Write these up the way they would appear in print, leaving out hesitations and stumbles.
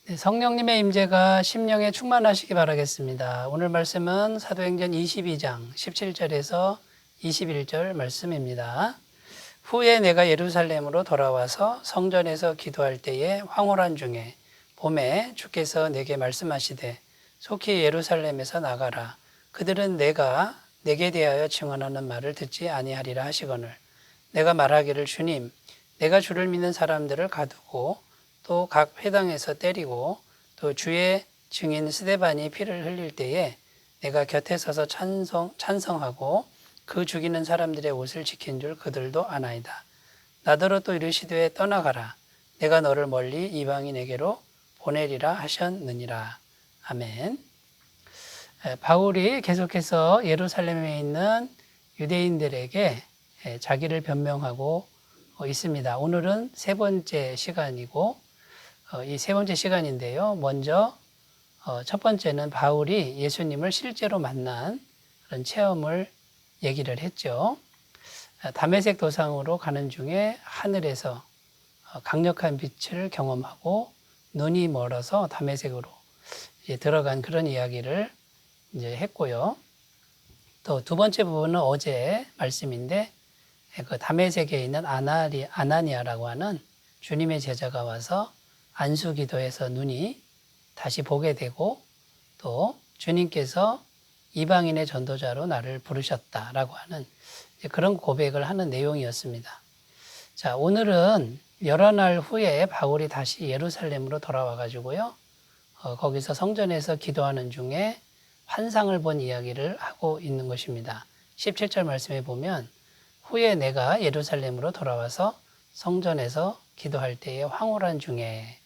네, 성령님의 임재가 심령에 충만하시기 바라겠습니다. 오늘 말씀은 사도행전 22장 17절에서 21절 말씀입니다. 후에 내가 예루살렘으로 돌아와서 성전에서 기도할 때에 황홀한 중에 봄에 주께서 내게 말씀하시되 속히 예루살렘에서 나가라. 그들은 내가 내게 대하여 증언하는 말을 듣지 아니하리라 하시거늘 내가 말하기를 주님 내가 주를 믿는 사람들을 가두고 또 각 회당에서 때리고 또 주의 증인 스데반이 피를 흘릴 때에 내가 곁에 서서 찬성하고 그 죽이는 사람들의 옷을 지킨 줄 그들도 아나이다. 나더러 또 이르시되 떠나가라. 내가 너를 멀리 이방인에게로 보내리라 하셨느니라. 아멘. 바울이 계속해서 예루살렘에 있는 유대인들에게 자기를 변명하고 있습니다. 오늘은 세 번째 시간이고 이 세 번째 시간인데요. 먼저 첫 번째는 바울이 예수님을 실제로 만난 그런 체험을 얘기를 했죠. 다메섹 도상으로 가는 중에 하늘에서 강력한 빛을 경험하고 눈이 멀어서 다메섹으로 이제 들어간 그런 이야기를 이제 했고요. 또 두 번째 부분은 어제 말씀인데 그 다메섹에 있는 아나니아라고 하는 주님의 제자가 와서 안수 기도해서 눈이 다시 보게 되고 또 주님께서 이방인의 전도자로 나를 부르셨다라고 하는 그런 고백을 하는 내용이었습니다. 자, 오늘은 여러 날 후에 바울이 다시 예루살렘으로 돌아와 가지고요. 거기서 성전에서 기도하는 중에 환상을 본 이야기를 하고 있는 것입니다. 17절 말씀에 보면 후에 내가 예루살렘으로 돌아와서 성전에서 기도할 때에 황홀한 중에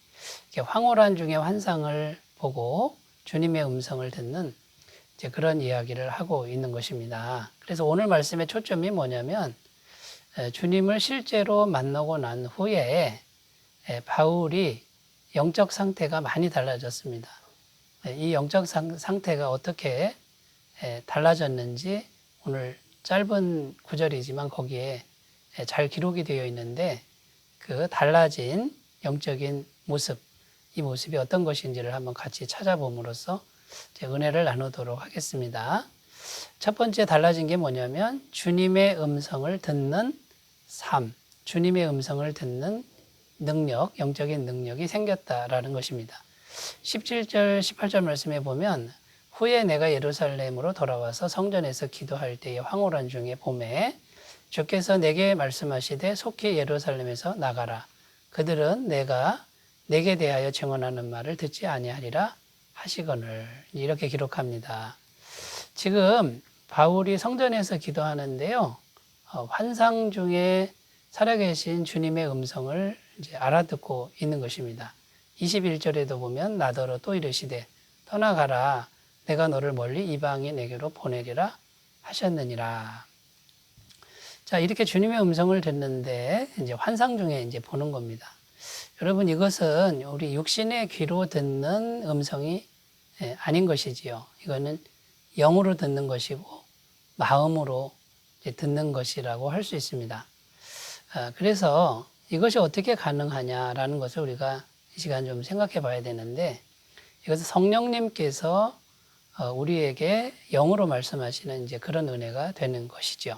환상을 보고 주님의 음성을 듣는 이제 그런 이야기를 하고 있는 것입니다. 그래서 오늘 말씀의 초점이 뭐냐면 주님을 실제로 만나고 난 후에 바울이 영적 상태가 많이 달라졌습니다. 이 영적 상태가 어떻게 달라졌는지 오늘 짧은 구절이지만 거기에 잘 기록이 되어 있는데 그 달라진 영적인 모습, 이 모습이 어떤 것인지를 한번 같이 찾아봄으로써 은혜를 나누도록 하겠습니다. 첫 번째 달라진 게 뭐냐면 주님의 음성을 듣는 삶, 주님의 음성을 듣는 능력, 영적인 능력이 생겼다라는 것입니다. 17절, 18절 말씀에 보면 후에 내가 예루살렘으로 돌아와서 성전에서 기도할 때의 황홀한 중에 봄에 주께서 내게 말씀하시되 속히 예루살렘에서 나가라. 그들은 내가 내게 대하여 증언하는 말을 듣지 아니하리라 하시거늘. 이렇게 기록합니다. 지금 바울이 성전에서 기도하는데요. 환상 중에 살아계신 주님의 음성을 이제 알아듣고 있는 것입니다. 21절에도 보면 나더러 또 이르시되 떠나가라. 내가 너를 멀리 이방인에게로 보내리라 하셨느니라. 자, 이렇게 주님의 음성을 듣는데 이제 환상 중에 이제 보는 겁니다. 여러분, 이것은 우리 육신의 귀로 듣는 음성이 아닌 것이지요. 이거는 영으로 듣는 것이고 마음으로 듣는 것이라고 할 수 있습니다. 그래서 이것이 어떻게 가능하냐라는 것을 우리가 이 시간 좀 생각해 봐야 되는데 이것은 성령님께서 우리에게 영으로 말씀하시는 이제 그런 은혜가 되는 것이죠.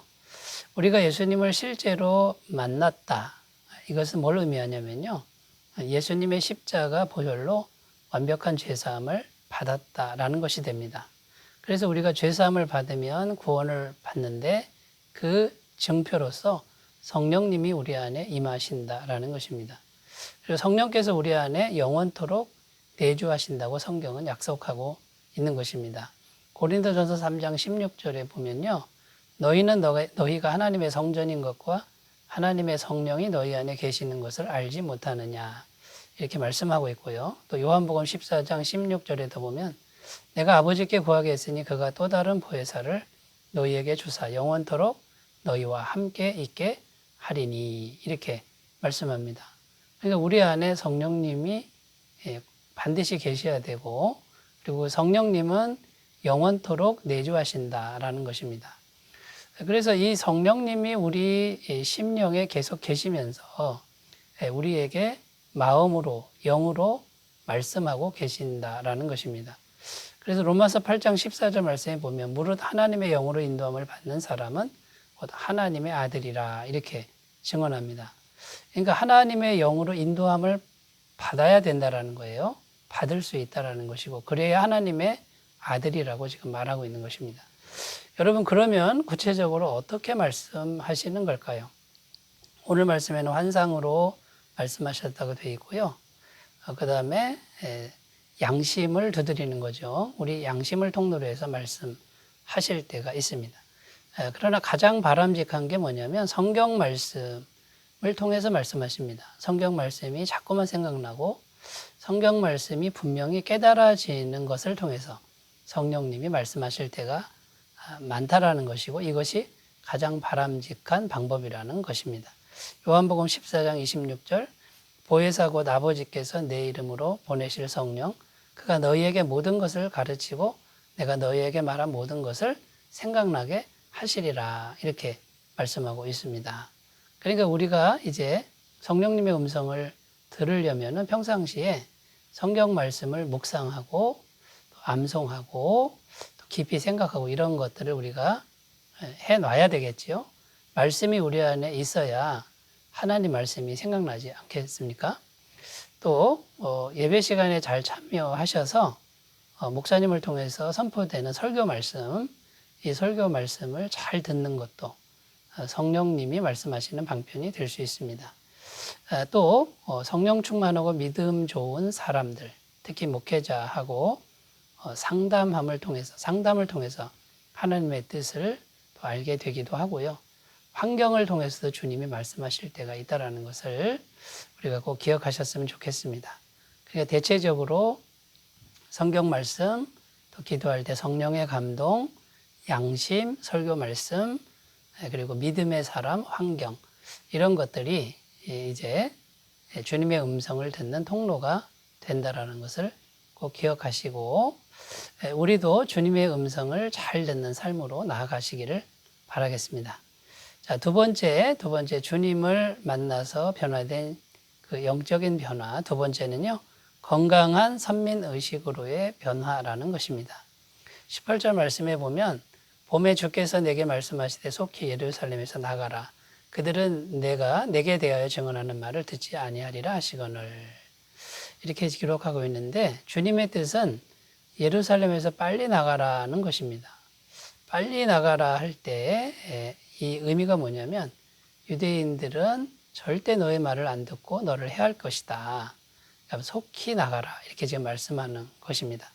우리가 예수님을 실제로 만났다. 이것은 뭘 의미하냐면요. 예수님의 십자가 보혈로 완벽한 죄사함을 받았다라는 것이 됩니다. 그래서 우리가 죄사함을 받으면 구원을 받는데 그 증표로서 성령님이 우리 안에 임하신다라는 것입니다. 그리고 성령께서 우리 안에 영원토록 내주하신다고 성경은 약속하고 있는 것입니다. 고린도전서 3장 16절에 보면요. 너희는 너희가 하나님의 성전인 것과 하나님의 성령이 너희 안에 계시는 것을 알지 못하느냐 이렇게 말씀하고 있고요. 또 요한복음 14장 16절에도 보면 내가 아버지께 구하겠으니 그가 또 다른 보혜사를 너희에게 주사 영원토록 너희와 함께 있게 하리니 이렇게 말씀합니다. 그러니까 우리 안에 성령님이 반드시 계셔야 되고 그리고 성령님은 영원토록 내주하신다라는 것입니다. 그래서 이 성령님이 우리 심령에 계속 계시면서 우리에게 마음으로, 영으로 말씀하고 계신다라는 것입니다. 그래서 로마서 8장 14절 말씀에 보면 무릇 하나님의 영으로 인도함을 받는 사람은 곧 하나님의 아들이라 이렇게 증언합니다. 그러니까 하나님의 영으로 인도함을 받아야 된다라는 거예요. 받을 수 있다라는 것이고 그래야 하나님의 아들이라고 지금 말하고 있는 것입니다. 여러분 그러면 구체적으로 어떻게 말씀하시는 걸까요? 오늘 말씀에는 환상으로 말씀하셨다고 되어 있고요. 그 다음에 양심을 두드리는 거죠. 우리 양심을 통로로 해서 말씀하실 때가 있습니다. 그러나 가장 바람직한 게 뭐냐면 성경 말씀을 통해서 말씀하십니다. 성경 말씀이 자꾸만 생각나고 성경 말씀이 분명히 깨달아지는 것을 통해서 성령님이 말씀하실 때가 많다라는 것이고 이것이 가장 바람직한 방법이라는 것입니다. 요한복음 14장 26절 보혜사 곧 아버지께서 내 이름으로 보내실 성령 그가 너희에게 모든 것을 가르치고 내가 너희에게 말한 모든 것을 생각나게 하시리라 이렇게 말씀하고 있습니다. 그러니까 우리가 이제 성령님의 음성을 들으려면 평상시에 성경 말씀을 묵상하고 또 암송하고 또 깊이 생각하고 이런 것들을 우리가 해놔야 되겠지요. 말씀이 우리 안에 있어야 하나님 말씀이 생각나지 않겠습니까? 또 예배 시간에 잘 참여하셔서 목사님을 통해서 선포되는 설교 말씀, 이 설교 말씀을 잘 듣는 것도 성령님이 말씀하시는 방편이 될 수 있습니다. 또 성령 충만하고 믿음 좋은 사람들, 특히 목회자하고 상담을 통해서 하나님의 뜻을 또 알게 되기도 하고요. 환경을 통해서도 주님이 말씀하실 때가 있다는 것을 우리가 꼭 기억하셨으면 좋겠습니다. 그러니까 대체적으로 성경 말씀, 또 기도할 때 성령의 감동, 양심, 설교 말씀, 그리고 믿음의 사람, 환경 이런 것들이 이제 주님의 음성을 듣는 통로가 된다라는 것을 꼭 기억하시고 우리도 주님의 음성을 잘 듣는 삶으로 나아가시기를 바라겠습니다. 자, 두 번째 주님을 만나서 변화된 그 영적인 변화. 두 번째는요, 건강한 선민의식으로의 변화라는 것입니다. 18절 말씀에 보면 봄에 주께서 내게 말씀하시되 속히 예루살렘에서 나가라. 그들은 내게 대하여 증언하는 말을 듣지 아니하리라 하시거늘. 이렇게 기록하고 있는데 주님의 뜻은 예루살렘에서 빨리 나가라는 것입니다. 빨리 나가라 할 때 이 의미가 뭐냐면 유대인들은 절대 너의 말을 안 듣고 너를 해할 것이다. 속히 나가라 이렇게 지금 말씀하는 것입니다.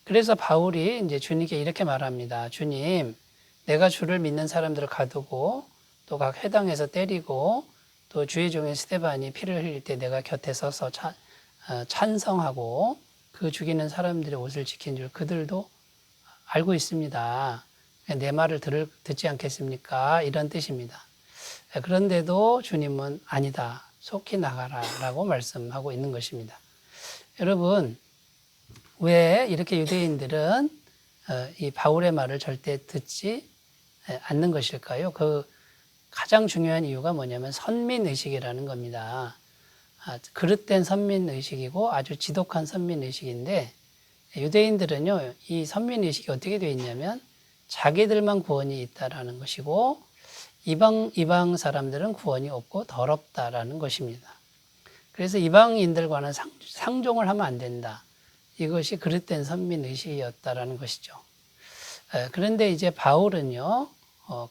그래서 바울이 이제 주님께 이렇게 말합니다. 주님, 내가 주를 믿는 사람들을 가두고 또 각 회당에서 때리고 또 주의 종인 스데반이 피를 흘릴 때 내가 곁에 서서 찬성하고 그 죽이는 사람들의 옷을 지킨 줄 그들도 알고 있습니다. 내 말을 듣지 않겠습니까? 이런 뜻입니다. 그런데도 주님은 아니다. 속히 나가라 라고 말씀하고 있는 것입니다. 여러분, 왜 이렇게 유대인들은 이 바울의 말을 절대 듣지 않는 것일까요? 그 가장 중요한 이유가 뭐냐면 선민의식이라는 겁니다. 그릇된 선민의식이고 아주 지독한 선민의식인데 유대인들은요, 이 선민의식이 어떻게 되어 있냐면 자기들만 구원이 있다라는 것이고 이방 사람들은 구원이 없고 더럽다라는 것입니다. 그래서 이방인들과는 상종을 하면 안 된다. 이것이 그릇된 선민의식이었다라는 것이죠. 그런데 이제 바울은요,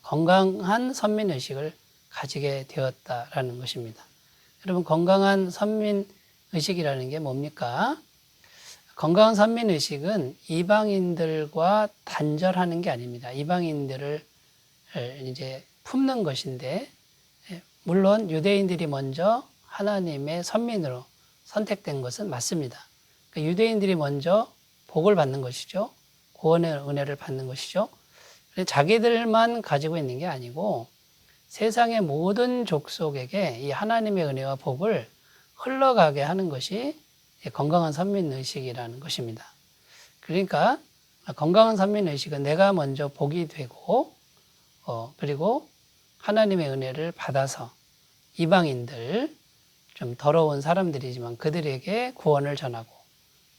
건강한 선민의식을 가지게 되었다라는 것입니다. 여러분, 건강한 선민의식이라는 게 뭡니까? 건강한 선민의식은 이방인들과 단절하는 게 아닙니다. 이방인들을 이제 품는 것인데, 물론 유대인들이 먼저 하나님의 선민으로 선택된 것은 맞습니다. 그러니까 유대인들이 먼저 복을 받는 것이죠. 구원의 은혜를 받는 것이죠. 자기들만 가지고 있는 게 아니고 세상의 모든 족속에게 이 하나님의 은혜와 복을 흘러가게 하는 것이 건강한 선민의식이라는 것입니다. 그러니까 건강한 선민의식은 내가 먼저 복이 되고 그리고 하나님의 은혜를 받아서 이방인들, 좀 더러운 사람들이지만 그들에게 구원을 전하고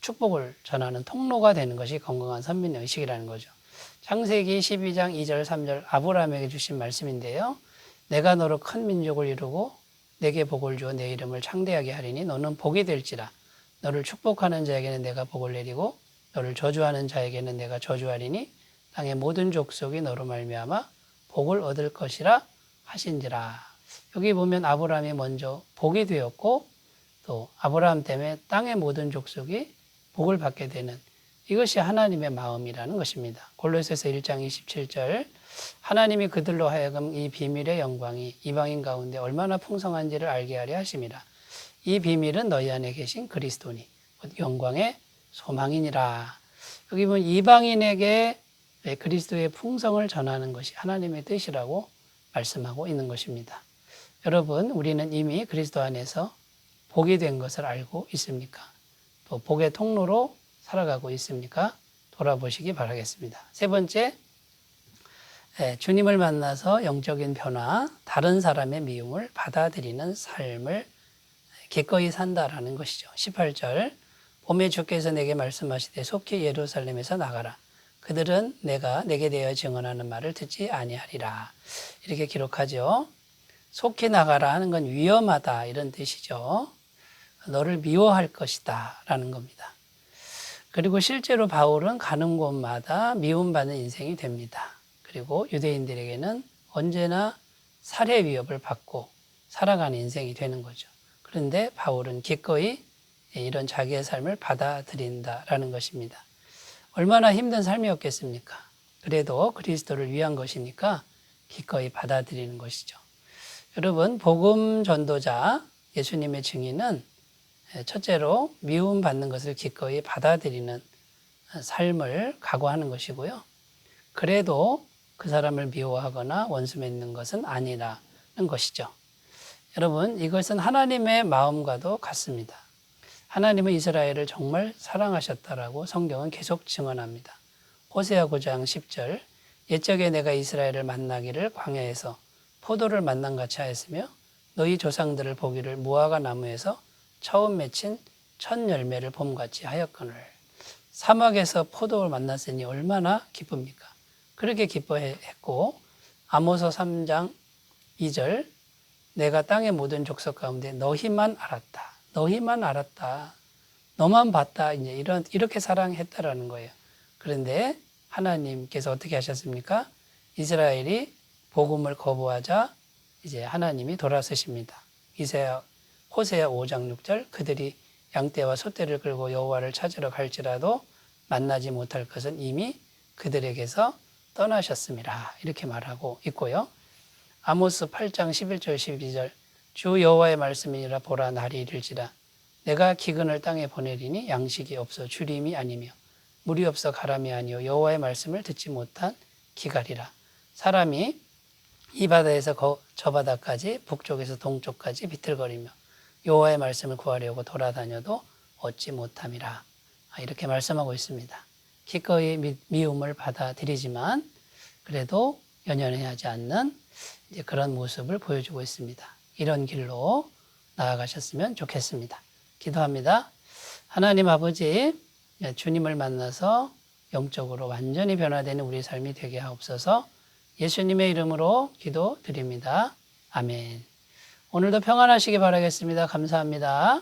축복을 전하는 통로가 되는 것이 건강한 선민 의식이라는 거죠. 창세기 12장 2절 3절 아브라함에게 주신 말씀인데요. 내가 너로 큰 민족을 이루고 내게 복을 주어 내 이름을 창대하게 하리니 너는 복이 될지라. 너를 축복하는 자에게는 내가 복을 내리고 너를 저주하는 자에게는 내가 저주하리니 땅의 모든 족속이 너로 말미암아 복을 얻을 것이라 하신지라. 여기 보면 아브라함이 먼저 복이 되었고 또 아브라함 때문에 땅의 모든 족속이 복을 받게 되는 이것이 하나님의 마음이라는 것입니다. 골로새서 1장 27절 하나님이 그들로 하여금 이 비밀의 영광이 이방인 가운데 얼마나 풍성한지를 알게 하려 하심이라. 이 비밀은 너희 안에 계신 그리스도니 영광의 소망이니라. 여기 보면 이방인에게 그리스도의 풍성을 전하는 것이 하나님의 뜻이라고 말씀하고 있는 것입니다. 여러분, 우리는 이미 그리스도 안에서 복이 된 것을 알고 있습니까? 또 복의 통로로 살아가고 있습니까? 돌아보시기 바라겠습니다. 세 번째, 주님을 만나서 영적인 변화, 다른 사람의 미움을 받아들이는 삶을 기꺼이 산다라는 것이죠. 18절, 봄에 주께서 내게 말씀하시되 속히 예루살렘에서 나가라. 그들은 내가 내게 대하여 증언하는 말을 듣지 아니하리라. 이렇게 기록하죠. 속히 나가라 하는 건 위험하다 이런 뜻이죠. 너를 미워할 것이다 라는 겁니다. 그리고 실제로 바울은 가는 곳마다 미움받는 인생이 됩니다. 그리고 유대인들에게는 언제나 살해 위협을 받고 살아가는 인생이 되는 거죠. 그런데 바울은 기꺼이 이런 자기의 삶을 받아들인다라는 것입니다. 얼마나 힘든 삶이었겠습니까? 그래도 그리스도를 위한 것이니까 기꺼이 받아들이는 것이죠. 여러분, 복음 전도자 예수님의 증인은 첫째로 미움받는 것을 기꺼이 받아들이는 삶을 각오하는 것이고요. 그래도 그 사람을 미워하거나 원수 맺는 것은 아니라는 것이죠. 여러분, 이것은 하나님의 마음과도 같습니다. 하나님은 이스라엘을 정말 사랑하셨다라고 성경은 계속 증언합니다. 호세아 9장 10절 옛적에 내가 이스라엘을 만나기를 광야에서 포도를 만남같이 하였으며 너희 조상들을 보기를 무화과 나무에서 처음 맺힌 첫 열매를 봄같이 하였거늘. 사막에서 포도를 만났으니 얼마나 기쁩니까? 그렇게 기뻐했고 아모스 3장 2절 내가 땅의 모든 족속 가운데 너희만 알았다. 너희만 알았다. 너만 봤다. 이렇게 사랑했다라는 거예요. 그런데 하나님께서 어떻게 하셨습니까? 이스라엘이 복음을 거부하자 이제 하나님이 돌아서십니다. 호세아 5장 6절 그들이 양떼와 소떼를 끌고 여호와를 찾으러 갈지라도 만나지 못할 것은 이미 그들에게서 떠나셨습니다. 이렇게 말하고 있고요. 아모스 8장 11절 12절 주 여호와의 말씀이니라 보라 날이 이를지라 내가 기근을 땅에 보내리니 양식이 없어 주림이 아니며 물이 없어 가람이 아니요 여호와의 말씀을 듣지 못한 기갈이라. 사람이 이 바다에서 저 바다까지 북쪽에서 동쪽까지 비틀거리며 여호와의 말씀을 구하려고 돌아다녀도 얻지 못함이라. 이렇게 말씀하고 있습니다. 기꺼이 미움을 받아들이지만 그래도 연연해하지 않는 이제 그런 모습을 보여주고 있습니다. 이런 길로 나아가셨으면 좋겠습니다. 기도합니다. 하나님 아버지, 주님을 만나서 영적으로 완전히 변화되는 우리 삶이 되게 하옵소서. 예수님의 이름으로 기도드립니다. 아멘. 오늘도 평안하시기 바라겠습니다. 감사합니다.